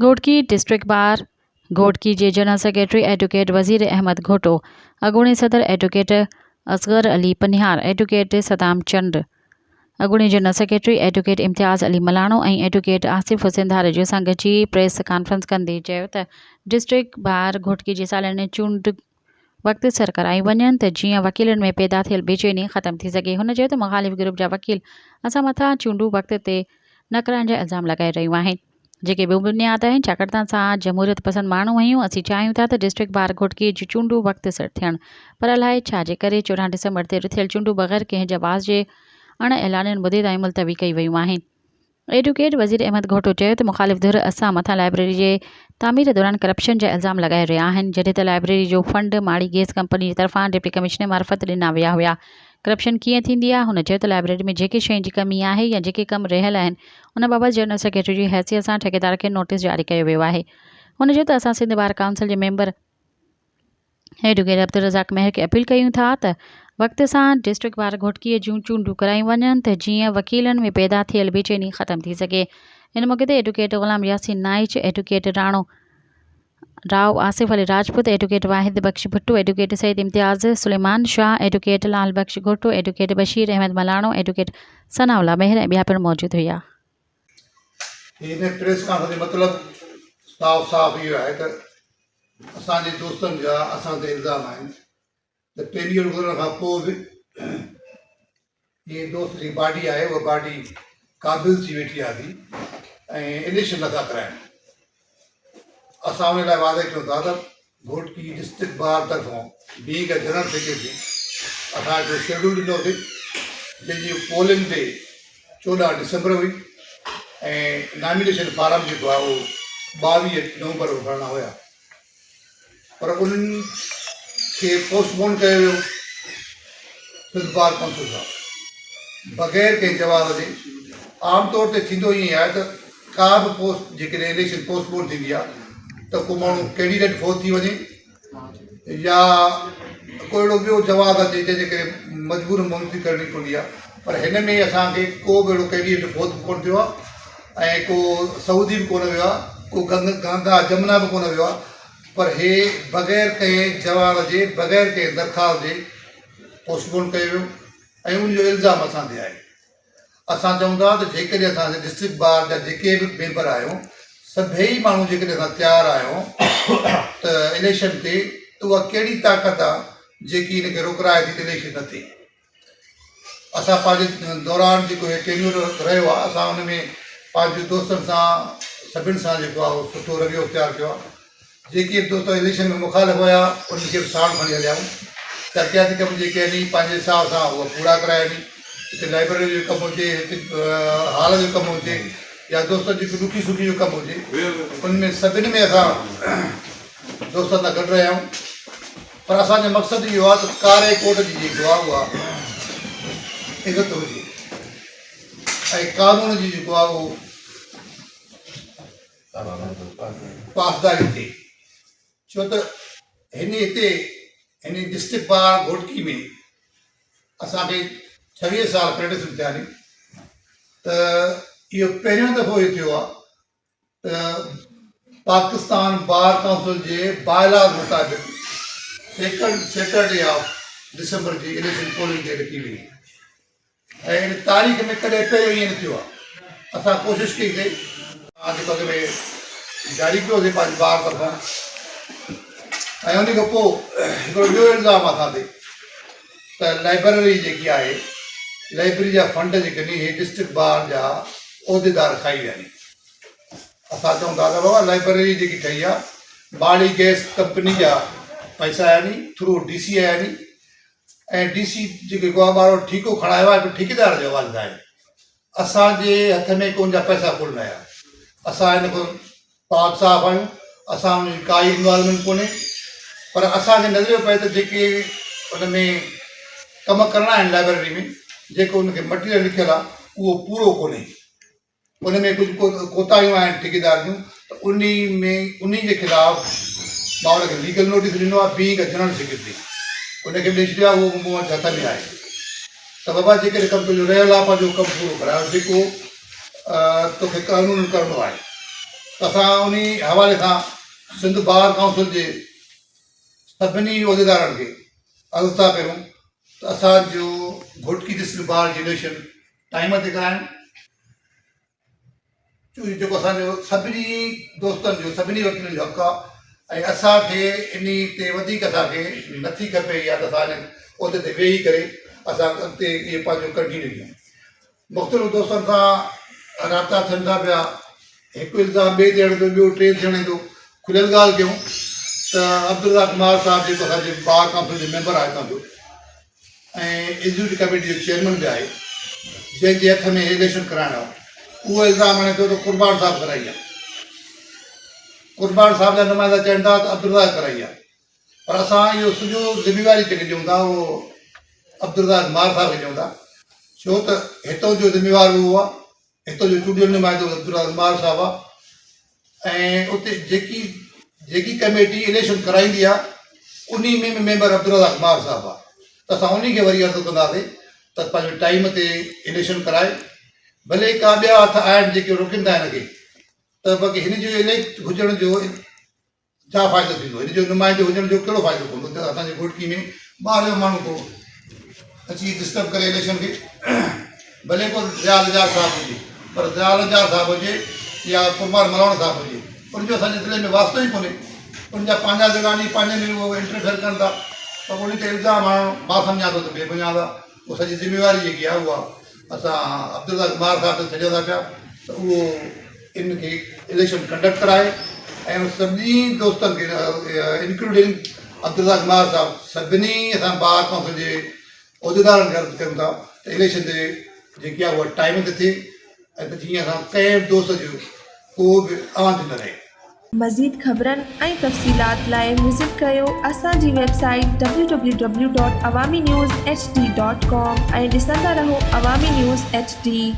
Ghotki district bar Ghotki के general secretary advocate वज़ीर अहमद घोटो, अॻूणे सदर एडवोकेट असगर अली पनिहार, एडवोकेट सदाम चंद, अॻूणे जनरल सेक्रेटरी एडवोकेट इम्तियाज़ अली मलाणो ऐं एडवोकेट आसिफ हुसैन धारेजो सां गॾिजी प्रेस कॉन्फ्रेंस कंदे चयो त डिस्ट्रिक्ट बार घोटकी जी सालियाने चूंड वक़्तसर कराई वञनि त जीअं वकीलनि में पैदा थियल बेचैनी ख़त्म थी सघे। हुन चयो त मुख़ालिफ़ ग्रुप जा वकील असां मथां चूंडूं वक़्त ते न कराइण जा इल्ज़ाम लॻाए रहियूं आहिनि, जेके बेबुनियाद आहिनि, छाकाणि त असां जमहूरियत पसंद माण्हू आहियूं। असीं चाहियूं था त डिस्ट्रिक्ट बार घोटकी जी चूंडूं वक़्तसर थियनि, पर अलाए छाजे करे 14 डिसंबर ते थियल चूंडूं बग़ैर कंहिं जवाज़ जे अण ऐलानियल मुदे ताईं मुलतवी कई वियूं आहिनि। एडवोकेट वज़ीर अहमद घोटो चयो त मुख़ालिफ़ धुर असां मथां लाइब्रेरी जे तामीर दौरान करप्शन जा इल्ज़ाम लॻाए रहिया आहिनि, जॾहिं त लाइब्रेरी जो फंड माड़ी गैस कंपनी जी तरफ़ां डिप्टी कमिश्नर मार्फत ॾिना विया हुआ। करप्शन कीअं थींदी आहे? हुन चयो त लाइब्रेरी में जेके शइ जी कमी आहे या जेके कम रहियल आहिनि, उन बाबति जनरल सेक्रेटरी जी हैसियत सां ठेकेदार खे नोटिस जारी कयो वियो आहे। हुन चयो त असां सिंध बार काउंसिल जे मेंबर एडवोकेट अब्दुल रज़ाक मेहर खे अपील कयूं था त वक़्त सां डिस्ट्रिक्ट बार घोटकीअ जूं चूंडूं कराई वञनि त जीअं वकीलनि में पैदा थियल बेचैनी ख़त्म थी सघे। इन मौक़े ते एडवोकेट ग़ुलाम यासीन नाइच, एडवोकेट राव आसिफ अली राजपूत, एडवोकेट वाहिद बख्श भुट्टो, एडवोकेट सईद इम्तियाज़ सुलेमान शाह, एडवोकेट लाल बख्श घोटो, एडवोकेट बशीर अहमद मलाणो, एडवोकेट सनाउल्ला मेहर ऐं ॿिया पिणु मौजूदु हुआ। हिन प्रेस कॉन्फ्रेंस जो मतिलबु साफ़ इहो आहे त असांजे दोस्तनि जा असां ते इल्ज़ाम आहिनि त 3 गुज़रण खां पोइ बि हीअ दोस्त जी बाडी आहे, उहा बाडी क़ाबिल थी वेठी आहे ऐं इलेक्शन नथा कराइनि। असां उन लाइ वादे कयूं था त घोटकी डिस्ट्रिक्ट बार तरफ़ां बीइंग अ जनरल सेक्रेटरी असां हिकिड़ो शेड्यूल ॾिनोसीं जंहिंजी पोलिंग ते 14 डिसंबर हुई ऐं नॉमिनेशन फार्म जेको आहे उहो 22 नवंबर को भरणा हुया, पर उन्हनि खे पोस्टपोन कयो वियो सिंध बार काउंसिल सां बग़ैर कंहिं जवाब जे। आमतौर ते थींदो ईअं आहे त का बि पोस्ट जेकॾहिं इलेक्शन पोस्टपोन थींदी आहे त को माण्हू कैंडिडेट फोर्थ थी वञे या को अहिड़ो ॿियो जवाबु अचे जंहिंजे करे मजबूर मुलतवी करणी पवंदी आहे, पर हिन में असांखे को बि अहिड़ो कैंडिडेट फोर्थ कोन थियो आहे ऐं को सऊदी बि कोन वियो आहे, को गंगा जमुना बि कोन वियो आहे, पर हे बग़ैर कंहिं जवाब जे बग़ैर कंहिं दरख़्वास्त जे पोस्टपोन कयो वियो ऐं उनजो इल्ज़ाम असां ते आहे। असां चऊं था त जेकॾहिं असां डिस्ट्रिक्ट बार जा जेके बि मेंबर आहियूं सभई माण्हू जेकॾहिं असां तयारु आहियूं त इलेक्शन ते त उहा कहिड़ी ताक़त आहे जेकी हिनखे रोकराए थी त इलेक्शन न थिए। असां पंहिंजे दौरान जेको हे टेन्यूर रहियो आहे असां हुन में पंहिंजे दोस्तनि सां सभिनि सां जेको आहे उहो सुठो रवैयो इख्तियार कयो आहे। जेके दोस्त इलेक्शन में मुखालिफ़ हुया उन्हनि खे बि साण खणी हलियाऊं, तरक़ियाती कम जेके आहिनि पंहिंजे हिसाब सां उहा पूरा कराइनि। हिते लाइब्रेरी जो कमु हुजे, हिते हाल जो कमु हुजे या दोस्तनि जी ॾुखी सुखी जो कमु हुजे, उनमें सभिनी में असां दोस्तनि सां गॾु रहिया आहियूं। पर असांजो मक़सदु इहो आहे त कारे कोट जी जेको आहे उहा इज़त हुजे ऐं कानून जी जेको आहे उहो पासदारी थिए। छो त हिन डिस्ट्रिक्ट बार घोटकी में असांखे 26 साल प्रैक्टिस थिया आहिनि त इहो पहिरियों दफ़ो इहो थियो आहे त पाकिस्तान बार काउंसिल जे बायलाज़ मुताबिक़ 2nd सैटरडे ऑफ डिसंबर जी इलेक्शन पोलिंग डेट रखी वई ऐं हिन तारीख़ में कॾहिं पहिरियों ईअं न थियो आहे। असां कोशिशि कईसीं जेको में जारी कयोसीं पंहिंजे बार तरफ़ां ऐं उन खां पोइ हिकिड़ो ॿियो इल्ज़ाम असां ते त लाइब्रेरी जेकी आहे, लाइब्रेरी जा फंड जेके आहिनि हे डिस्ट्रिक्ट बार जा उहिदेदार खाई विया आहिनि। असां चऊं था त बाबा लाइब्रेरी जेकी ठही आहे माड़ी गैस कंपनी जा पैसा आया नी थ्रू DC आया नी ऐं DC जेको आहे ॿारो ठीको खणायो आहे ठेकेदार जो हवाले आहे। असांजे हथ में कोन जा पैसा कोन आया, असां हिन खां पाक साफ़ आहियूं, असां हुन जी काई इन्वॉल्वमेंट कोन्हे, पर असांखे नज़रियो पए त जेके हुन में कमु करणा आहिनि लाइब्रेरी में जेको उनखे मटीरियल लिखियलु आहे उहो पूरो कोन्हे, उन में कुझु कोताहियूं आहिनि ठेकेदार जूं, त उन जे ख़िलाफ़ु मां उनखे लीगल नोटिस ॾिनो आहे बीइंग अ जनरल सेक्रेटरी, उनखे ॾेई छॾियो आहे, उहो मूं वटि हथ में आहे त बाबा जेकॾहिं कमु तुंहिंजो रहियल आहे पंहिंजो कमु पूरो करायो, जेको तोखे कानून करिणो आहे। त त असां उन हवाले सां सिंध बार काउंसिल जे सभिनी उहिदेदारनि खे अर्ज़ु था कयूं त असांजो घोटकी डिस्ट्रिक्ट बार जी इलेक्शन टाइम ते कराइनि, जेको असांजो सभिनी दोस्तनि जो सभिनी वकीलनि जो हक़ु आहे। ऐं असांखे इन ते वधीक असांखे नथी खपे या त असां उहिदे ते वेही करे असां अॻिते इहे पंहिंजो कंटिन्यू कयूं। मुख़्तलिफ़ दोस्तनि सां राब्ता थियनि था पिया, हिकु इल्ज़ाम ॿिए ते हणे थो, ॿियो टे ते हणे थो। खुलियल ॻाल्हि कयूं त अब्दुल्ला कुमार साहिबु जेको असांजे बार काउंसिल जो मेंबर आहे हितां जो ऐं एग्जीक्यूटिव कमेटी जो चेयरमैन बि आहे, जंहिंजे हथ में इलेक्शन कराइणो आहे, उहो इल्ज़ाम हणे थो त कुर्बान साहिबु कराई आहे। कुर्बान साहिब जा नुमाइंदा चवनि था त अब्दुल्ला कराई आहे, पर असां इहो सॼो ज़िमेवारी जेके ॾियूं था उहो अब्दुल्ला कुमार साहिब खे ॾियूं था, छो त हितां जो ज़िमेवार उहो आहे, हितां जो चूंडियल नुमाइंदो अब्दुल्ला कुमार साहिबु आहे। ऐं उते जेकी कमेटी इलेक्शन कराईंदी आहे उन में मेंबर अब्दुल्ला कुमार साहिबु आहे, त असां उन खे वरी अर्ज़ु कंदासीं त पंहिंजो टाइम ते इलेक्शन कराए। भले का ॿिया हथ आहिनि जेके रोकनि था हिनखे, त बाक़ी हिन जो इलेक्ट हुजण जो छा फ़ाइदो थींदो, हिन जो नुमाइंदो हुजण जो कहिड़ो फ़ाइदो पवंदो। त असांजे घोटकी में ॿाहिरि जो माण्हू को अची डिस्टर्ब करे इलेक्शन खे, भले को दयाल आज़ाद साहिबु हुजे, पर दयाल आज़ाद साहिबु हुजे या कुमार मलवाणा साहिबु हुजे, उनजो असांजे दिलि में वास्तो ई कोन्हे। उनजा पंहिंजा जॻानी पंहिंजे में उहो इंटरफेयर कनि था, त उन ते इल्ज़ाम हणणु मां सम्झां थो त बेबुनियाद आहे। उहा सॼी ज़िमेवारी जेकी आहे उहा असां अब्दुल्ला कुमार साहिब ते छॾियूं था पिया त उहो इनखे इलेक्शन कंडक्ट कराए। ऐं सभिनी दोस्तनि खे इंक्लूडिंग अब्दुल्ला कुमार साहिबु सभिनी असां बार काउंसिल जे उहिदेदारनि खे अर्ज़ु कयूं था त इलेक्शन ते जेकी आहे उहा टाइम ते थिए, ऐं त जीअं असां कंहिं बि दोस्त जो को बि आवाज़ न रहे। मज़ीद ख़बरनि ऐं तफ़सीलात लाइ विज़िट कयो असांजी वेबसाइट www.awamiNewsHD.com ऐं ॾिसंदा रहो अवामी न्यूज़ HD।